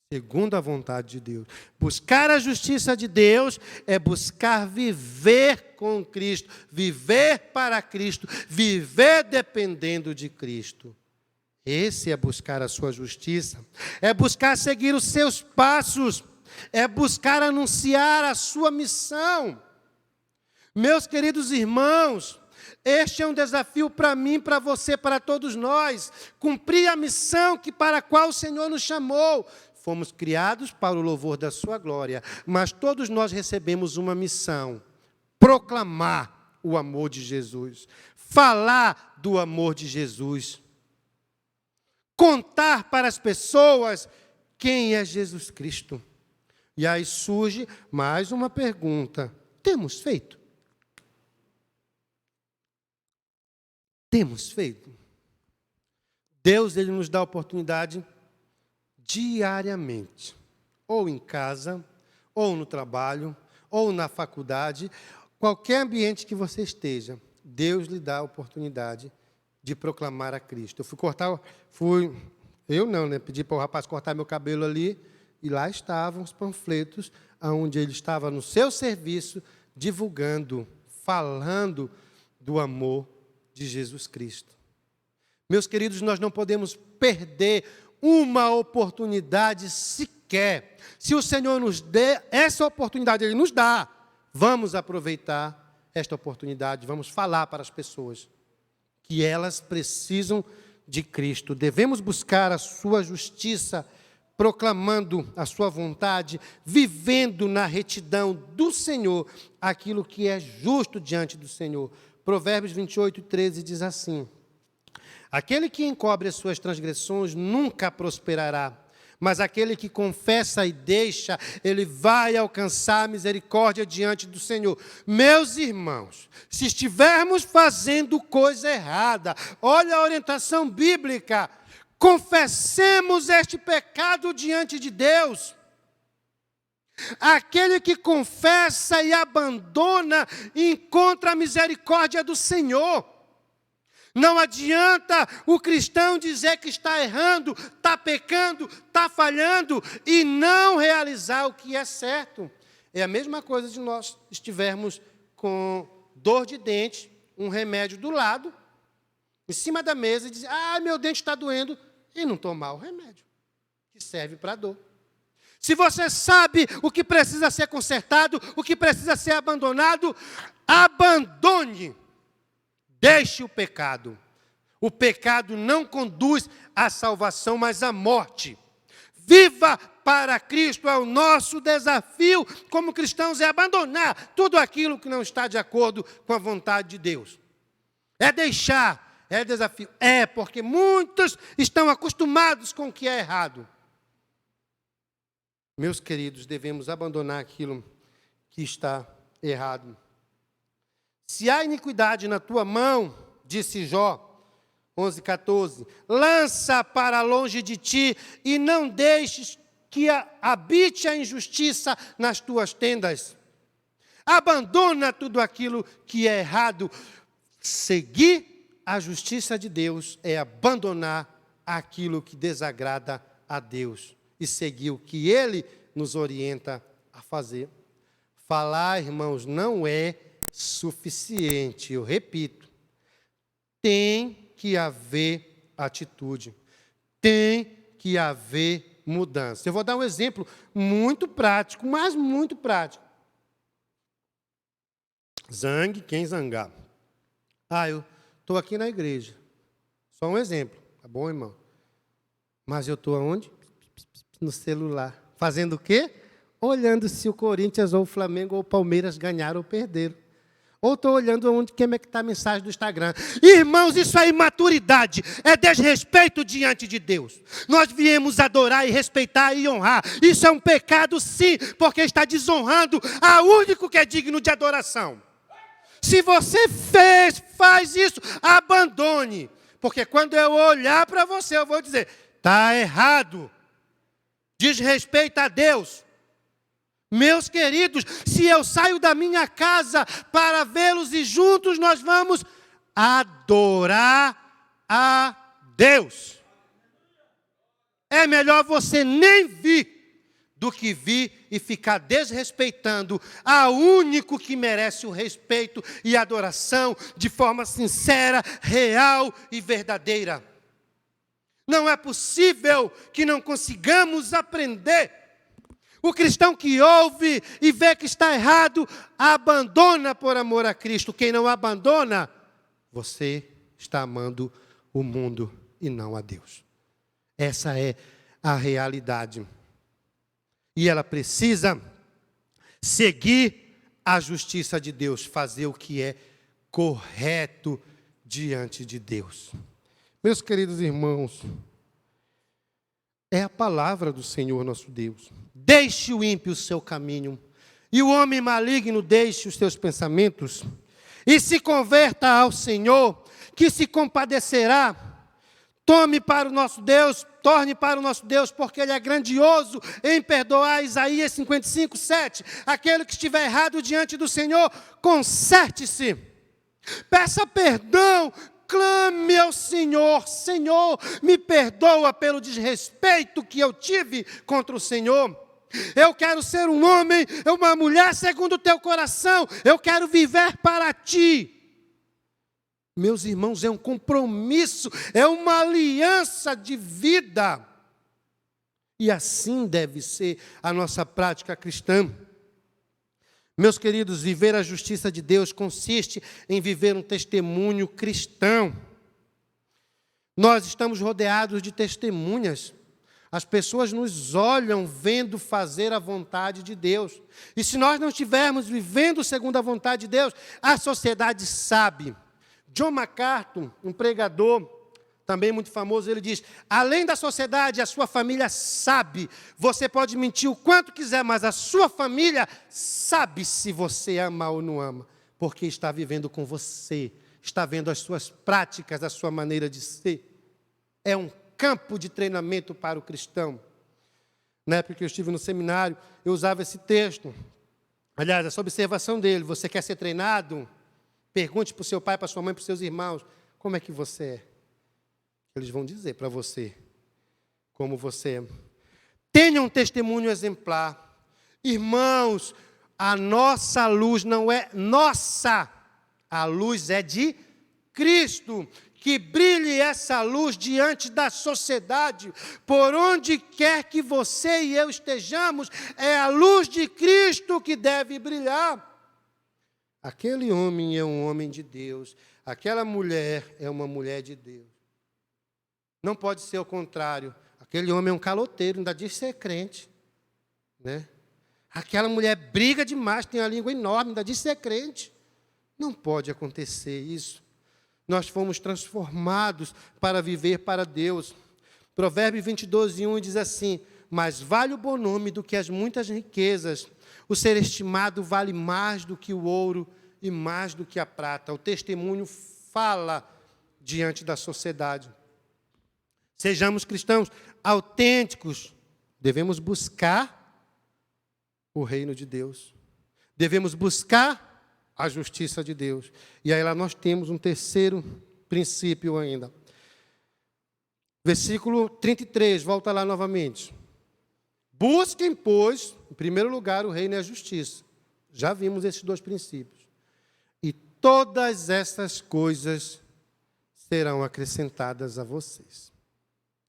Segundo a vontade de Deus. Buscar a justiça de Deus é buscar viver com Cristo, viver para Cristo, viver dependendo de Cristo. Esse é buscar a sua justiça, é buscar seguir os seus passos, é buscar anunciar a sua missão. Meus queridos irmãos, este é um desafio para mim, para você, para todos nós. Cumprir a missão para a qual o Senhor nos chamou. Fomos criados para o louvor da sua glória, mas todos nós recebemos uma missão: proclamar o amor de Jesus, falar do amor de Jesus, contar para as pessoas quem é Jesus Cristo. E aí surge mais uma pergunta: temos feito? Temos feito? Deus, Ele nos dá a oportunidade diariamente, ou em casa, ou no trabalho, ou na faculdade, qualquer ambiente que você esteja, Deus lhe dá a oportunidade de proclamar a Cristo. Pedi para o rapaz cortar meu cabelo ali, e lá estavam os panfletos, onde ele estava no seu serviço, divulgando, falando do amor de Jesus Cristo. Meus queridos, nós não podemos perder uma oportunidade sequer. Se o Senhor nos der essa oportunidade, Ele nos dá, vamos aproveitar esta oportunidade, vamos falar para as pessoas que elas precisam de Cristo. Devemos buscar a sua justiça, proclamando a sua vontade, vivendo na retidão do Senhor, aquilo que é justo diante do Senhor. Provérbios 28:13 diz assim: aquele que encobre as suas transgressões nunca prosperará, mas aquele que confessa e deixa, ele vai alcançar misericórdia diante do Senhor. Meus irmãos, se estivermos fazendo coisa errada, olha a orientação bíblica, confessemos este pecado diante de Deus. Aquele que confessa e abandona, encontra a misericórdia do Senhor. Não adianta o cristão dizer que está errando, está pecando, está falhando e não realizar o que é certo. É a mesma coisa de nós estivermos com dor de dente, um remédio do lado, em cima da mesa, e dizer: meu dente está doendo, e não tomar o remédio, que serve para a dor. Se você sabe o que precisa ser consertado, o que precisa ser abandonado, abandone. Deixe o pecado. O pecado não conduz à salvação, mas à morte. Viva para Cristo. É o nosso desafio como cristãos, é abandonar tudo aquilo que não está de acordo com a vontade de Deus. É deixar, É desafio. É, porque muitos estão acostumados com o que é errado. Meus queridos, devemos abandonar aquilo que está errado. Se há iniquidade na tua mão, disse Jó, 11:14, lança para longe de ti e não deixes que habite a injustiça nas tuas tendas. Abandona tudo aquilo que é errado. Seguir a justiça de Deus é abandonar aquilo que desagrada a Deus e seguir o que Ele nos orienta a fazer. Falar, irmãos, não é suficiente. Eu repito, tem que haver atitude, tem que haver mudança. Eu vou dar um exemplo muito prático, mas muito prático. Zangue quem zangar. Eu estou aqui na igreja. Só um exemplo, tá bom, irmão? Mas eu estou aonde? No celular. Fazendo o quê? Olhando se o Corinthians ou o Flamengo ou o Palmeiras ganharam ou perderam. Ou estou olhando onde como é que está a mensagem do Instagram. Irmãos, isso é imaturidade, é desrespeito diante de Deus. Nós viemos adorar e respeitar e honrar. Isso é um pecado, sim, porque está desonrando ao único que é digno de adoração. Se você faz isso, abandone. Porque quando eu olhar para você, eu vou dizer, está errado. Desrespeita a Deus. Meus queridos, se eu saio da minha casa para vê-los e juntos nós vamos adorar a Deus. É melhor você nem vir do que vir e ficar desrespeitando ao único que merece o respeito e adoração de forma sincera, real e verdadeira. Não é possível que não consigamos aprender. O cristão que ouve e vê que está errado, abandona por amor a Cristo. Quem não abandona, você está amando o mundo e não a Deus. Essa é a realidade. E ela precisa seguir a justiça de Deus, fazer o que é correto diante de Deus. Meus queridos irmãos, é a palavra do Senhor nosso Deus. Deixe o ímpio o seu caminho, e o homem maligno deixe os seus pensamentos, e se converta ao Senhor, que se compadecerá. Torne para o nosso Deus, porque Ele é grandioso em perdoar. Isaías 55:7. Aquele que estiver errado diante do Senhor, conserte-se. Peça perdão. Clame ao Senhor, Senhor, me perdoa pelo desrespeito que eu tive contra o Senhor. Eu quero ser um homem, uma mulher segundo o teu coração. Eu quero viver para ti. Meus irmãos, é um compromisso, é uma aliança de vida. E assim deve ser a nossa prática cristã. Meus queridos, viver a justiça de Deus consiste em viver um testemunho cristão. Nós estamos rodeados de testemunhas. As pessoas nos olham vendo fazer a vontade de Deus. E se nós não estivermos vivendo segundo a vontade de Deus, a sociedade sabe. John MacArthur, um pregador também muito famoso, ele diz, além da sociedade, a sua família sabe. Você pode mentir o quanto quiser, mas a sua família sabe se você ama ou não ama, porque está vivendo com você, está vendo as suas práticas, a sua maneira de ser. É um campo de treinamento para o cristão. Na época que eu estive no seminário, eu usava esse texto. Aliás, essa observação dele, você quer ser treinado? Pergunte para o seu pai, para a sua mãe, para os seus irmãos, como é que você é? Eles vão dizer para você como você é. Tenha um testemunho exemplar. Irmãos, a nossa luz não é nossa. A luz é de Cristo. Que brilhe essa luz diante da sociedade. Por onde quer que você e eu estejamos, é a luz de Cristo que deve brilhar. Aquele homem é um homem de Deus. Aquela mulher é uma mulher de Deus. Não pode ser o contrário. Aquele homem é um caloteiro, ainda diz ser crente. Né? Aquela mulher briga demais, tem a língua enorme, ainda diz ser crente. Não pode acontecer isso. Nós fomos transformados para viver para Deus. Provérbios 22:1 diz assim: mais vale o bom nome do que as muitas riquezas. O ser estimado vale mais do que o ouro e mais do que a prata. O testemunho fala diante da sociedade. Sejamos cristãos autênticos. Devemos buscar o reino de Deus. Devemos buscar a justiça de Deus. E aí lá nós temos um terceiro princípio ainda. Versículo 33, volta lá novamente. Busquem, pois, em primeiro lugar, o reino e a justiça. Já vimos esses dois princípios. E todas essas coisas serão acrescentadas a vocês.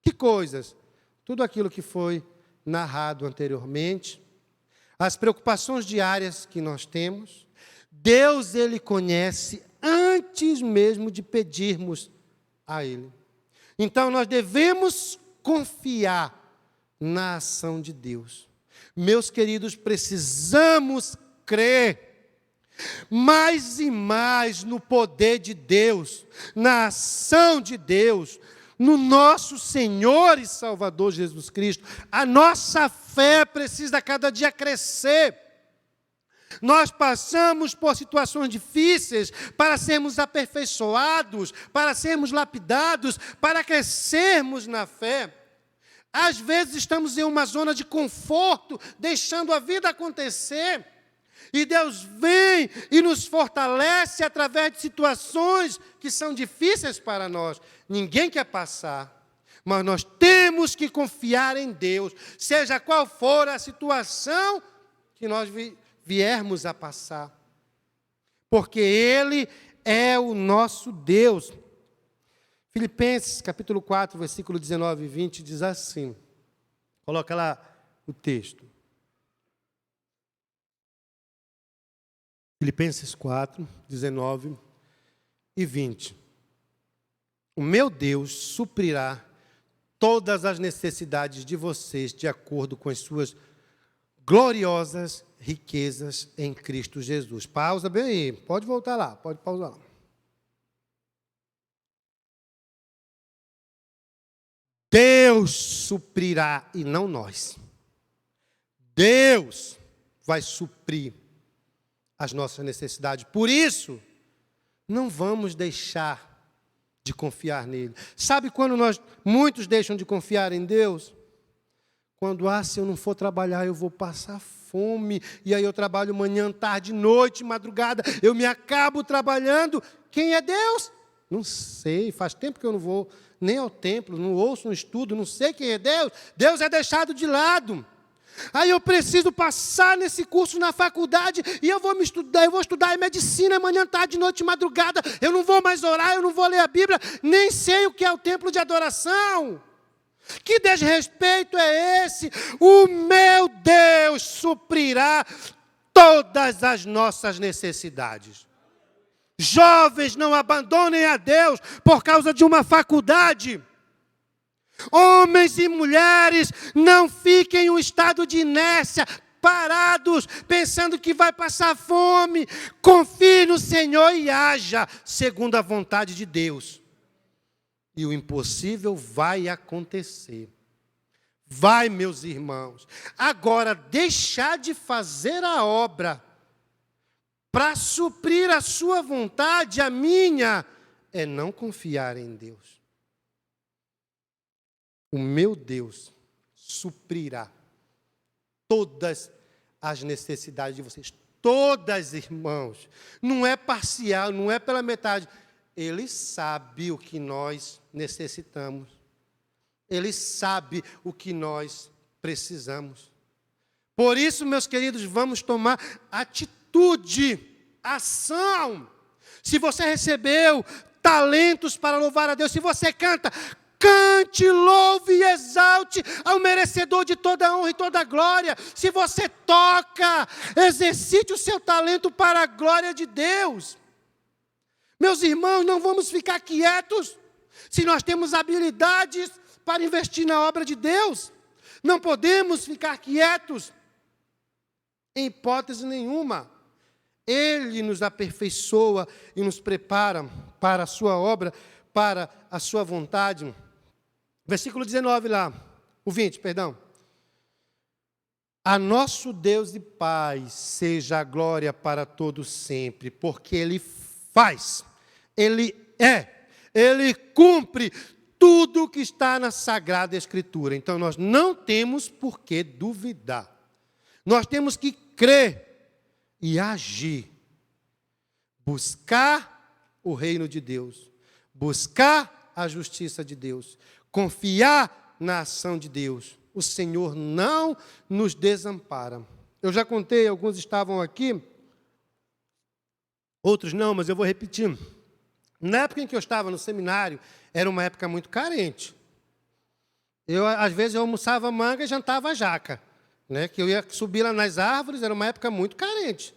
Que coisas? Tudo aquilo que foi narrado anteriormente, as preocupações diárias que nós temos. Deus, Ele conhece antes mesmo de pedirmos a Ele. Então, nós devemos confiar na ação de Deus. Meus queridos, precisamos crer mais e mais no poder de Deus, na ação de Deus, no nosso Senhor e Salvador Jesus Cristo. A nossa fé precisa cada dia crescer. Nós passamos por situações difíceis para sermos aperfeiçoados, para sermos lapidados, para crescermos na fé. Às vezes estamos em uma zona de conforto, deixando a vida acontecer. E Deus vem e nos fortalece através de situações que são difíceis para nós. Ninguém quer passar, mas nós temos que confiar em Deus, seja qual for a situação que nós viermos a passar, porque Ele é o nosso Deus. Filipenses, capítulo 4, versículo 19 e 20, diz assim, coloca lá o texto. Filipenses 4, 19 e 20. O meu Deus suprirá todas as necessidades de vocês de acordo com as suas gloriosas riquezas em Cristo Jesus. Pausa bem aí, pode voltar lá, pode pausar lá. Deus suprirá e não nós. Deus vai suprir as nossas necessidades. Por isso, não vamos deixar de confiar nele. Sabe quando muitos deixam de confiar em Deus? Quando, se eu não for trabalhar, eu vou passar fome. E aí eu trabalho manhã, tarde, noite, madrugada. Eu me acabo trabalhando. Quem é Deus? Não sei, faz tempo que eu não vou nem ao templo, não ouço, não estudo, não sei quem é Deus. Deus é deixado de lado. Aí eu preciso passar nesse curso na faculdade e eu vou estudar medicina manhã, tarde, noite, madrugada. Eu não vou mais orar, eu não vou ler a Bíblia, nem sei o que é o templo de adoração. Que desrespeito é esse? O meu Deus suprirá todas as nossas necessidades. Jovens, não abandonem a Deus por causa de uma faculdade. Homens e mulheres, não fiquem em um estado de inércia, parados, pensando que vai passar fome. Confie no Senhor e haja segundo a vontade de Deus. E o impossível vai acontecer. Vai, meus irmãos. Agora, deixar de fazer a obra para suprir a sua vontade, a minha, é não confiar em Deus. O meu Deus suprirá todas as necessidades de vocês. Todas, irmãos. Não é parcial, não é pela metade. Ele sabe o que nós necessitamos. Ele sabe o que nós precisamos. Por isso, meus queridos, vamos tomar atitude, ação. Se você recebeu talentos para louvar a Deus, se você canta, cante, louve e exalte ao merecedor de toda a honra e toda a glória. Se você toca, exercite o seu talento para a glória de Deus. Meus irmãos, não vamos ficar quietos se nós temos habilidades para investir na obra de Deus. Não podemos ficar quietos em hipótese nenhuma. Ele nos aperfeiçoa e nos prepara para a sua obra, para a sua vontade. Versículo 19 lá, o 20, perdão. A nosso Deus e Pai seja a glória para todos sempre, porque Ele faz, Ele é, Ele cumpre tudo o que está na Sagrada Escritura. Então nós não temos por que duvidar. Nós temos que crer e agir. Buscar o reino de Deus, buscar a justiça de Deus, confiar na ação de Deus. O Senhor não nos desampara. Eu já contei, alguns estavam aqui, outros não, mas eu vou repetir. Na época em que eu estava no seminário, era uma época muito carente. Às vezes, eu almoçava manga e jantava jaca, né? Que eu ia subir lá nas árvores, era uma época muito carente.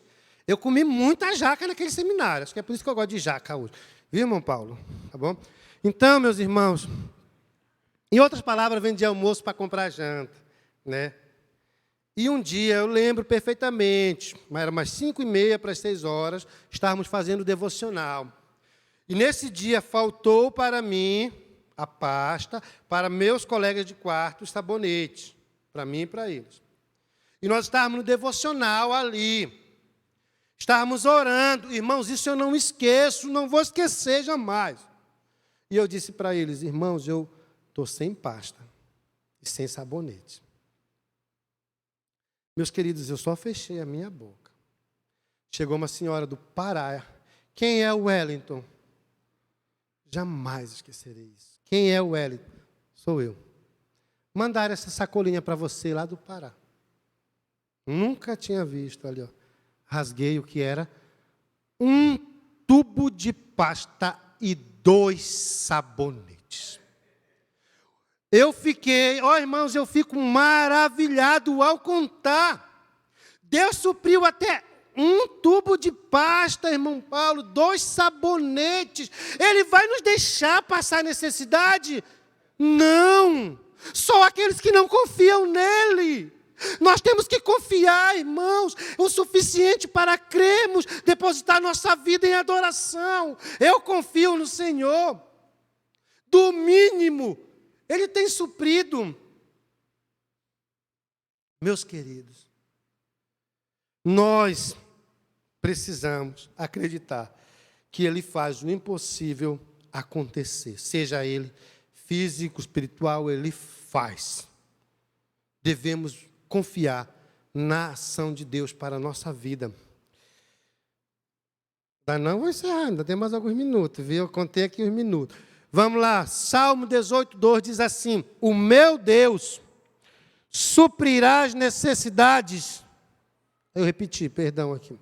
Eu comi muita jaca naquele seminário, acho que é por isso que eu gosto de jaca hoje. Viu, irmão Paulo? Tá bom? Então, meus irmãos, em outras palavras, vendia almoço para comprar janta, né? E um dia, eu lembro perfeitamente, mas era umas 5h30 para as 6h, estávamos fazendo devocional. E nesse dia faltou para mim a pasta, para meus colegas de quarto, o sabonete, para mim e para eles. E nós estávamos no devocional ali, estávamos orando. Irmãos, isso eu não esqueço, não vou esquecer jamais. E eu disse para eles: irmãos, eu estou sem pasta e sem sabonete. Meus queridos, eu só fechei a minha boca. Chegou uma senhora do Pará. Quem é o Wellington? Jamais esquecerei isso. Quem é o Wellington? Sou eu. Mandaram essa sacolinha para você lá do Pará. Nunca tinha visto ali, ó. Rasguei o que era um tubo de pasta e 2 sabonetes. Eu fiquei, irmãos, eu fico maravilhado ao contar. Deus supriu até um tubo de pasta, irmão Paulo, 2 sabonetes. Ele vai nos deixar passar necessidade? Não. Só aqueles que não confiam nele. Nós temos que confiar, irmãos, o suficiente para crermos, depositar nossa vida em adoração. Eu confio no Senhor. Do mínimo, Ele tem suprido. Meus queridos, nós precisamos acreditar que Ele faz o impossível acontecer. Seja ele físico, espiritual, Ele faz. Devemos confiar na ação de Deus para a nossa vida. Não vou encerrar, ainda tem mais alguns minutos, viu? Eu contei aqui os minutos. Vamos lá, Salmo 18:2 diz assim: o meu Deus suprirá as necessidades. Eu repeti, perdão aqui.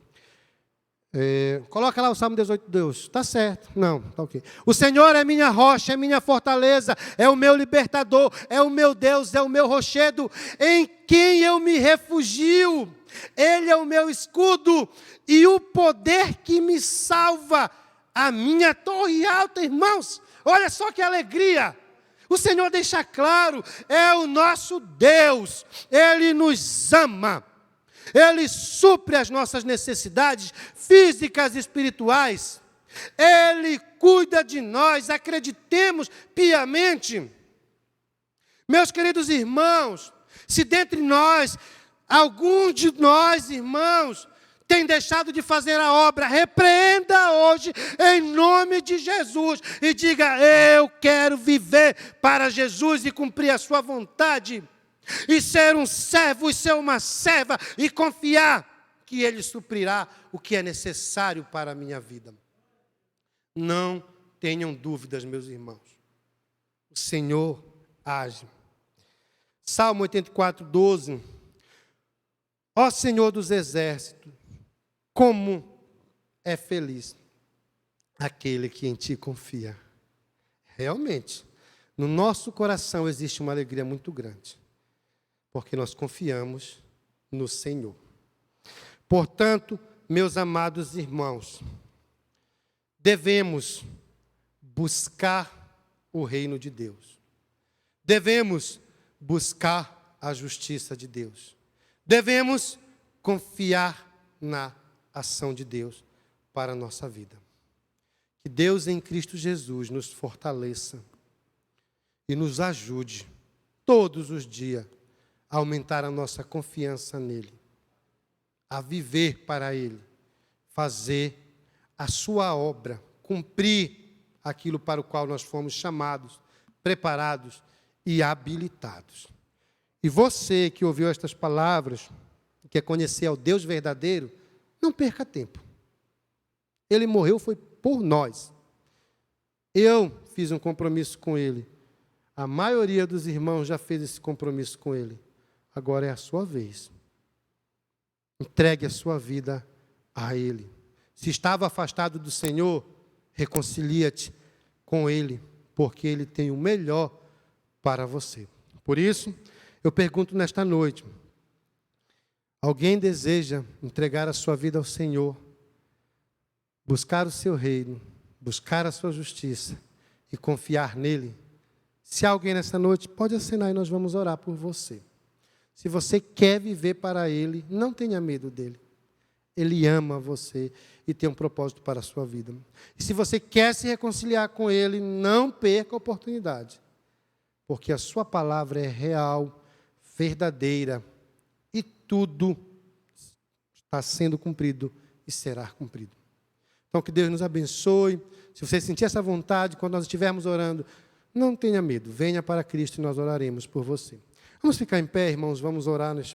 Coloca lá o Salmo 18:2. Está certo? Não, está ok. O Senhor é minha rocha, é minha fortaleza, é o meu libertador, é o meu Deus, é o meu rochedo, em quem eu me refugio. Ele é o meu escudo e o poder que me salva, a minha torre alta, irmãos. Olha só que alegria. O Senhor deixa claro, é o nosso Deus, Ele nos ama. Ele supre as nossas necessidades físicas e espirituais. Ele cuida de nós, acreditemos piamente. Meus queridos irmãos, se dentre nós, algum de nós, irmãos, tem deixado de fazer a obra, repreenda hoje em nome de Jesus e diga: eu quero viver para Jesus e cumprir a sua vontade. E ser um servo, e ser uma serva, e confiar que Ele suprirá o que é necessário para a minha vida. Não tenham dúvidas, meus irmãos. O Senhor age. Salmo 84:12. Ó Senhor dos exércitos, como é feliz aquele que em Ti confia. Realmente, no nosso coração existe uma alegria muito grande, porque nós confiamos no Senhor. Portanto, meus amados irmãos, devemos buscar o reino de Deus. Devemos buscar a justiça de Deus. Devemos confiar na ação de Deus para a nossa vida. Que Deus em Cristo Jesus nos fortaleça e nos ajude todos os dias a aumentar a nossa confiança nele, a viver para ele, fazer a sua obra, cumprir aquilo para o qual nós fomos chamados, preparados e habilitados. E você que ouviu estas palavras, quer conhecer ao Deus verdadeiro, não perca tempo. Ele morreu foi por nós. Eu fiz um compromisso com ele. A maioria dos irmãos já fez esse compromisso com ele. Agora é a sua vez. Entregue a sua vida a ele. Se estava afastado do Senhor, reconcilia-te com ele, porque ele tem o melhor para você. Por isso, eu pergunto nesta noite: alguém deseja entregar a sua vida ao Senhor, buscar o seu reino, buscar a sua justiça e confiar nele? Se há alguém nessa noite, pode acenar e nós vamos orar por você. Se você quer viver para ele, não tenha medo dele. Ele ama você e tem um propósito para a sua vida. E se você quer se reconciliar com ele, não perca a oportunidade, porque a sua palavra é real, verdadeira, e tudo está sendo cumprido e será cumprido. Então, que Deus nos abençoe. Se você sentir essa vontade, quando nós estivermos orando, não tenha medo, venha para Cristo e nós oraremos por você. Vamos ficar em pé, irmãos, vamos orar neste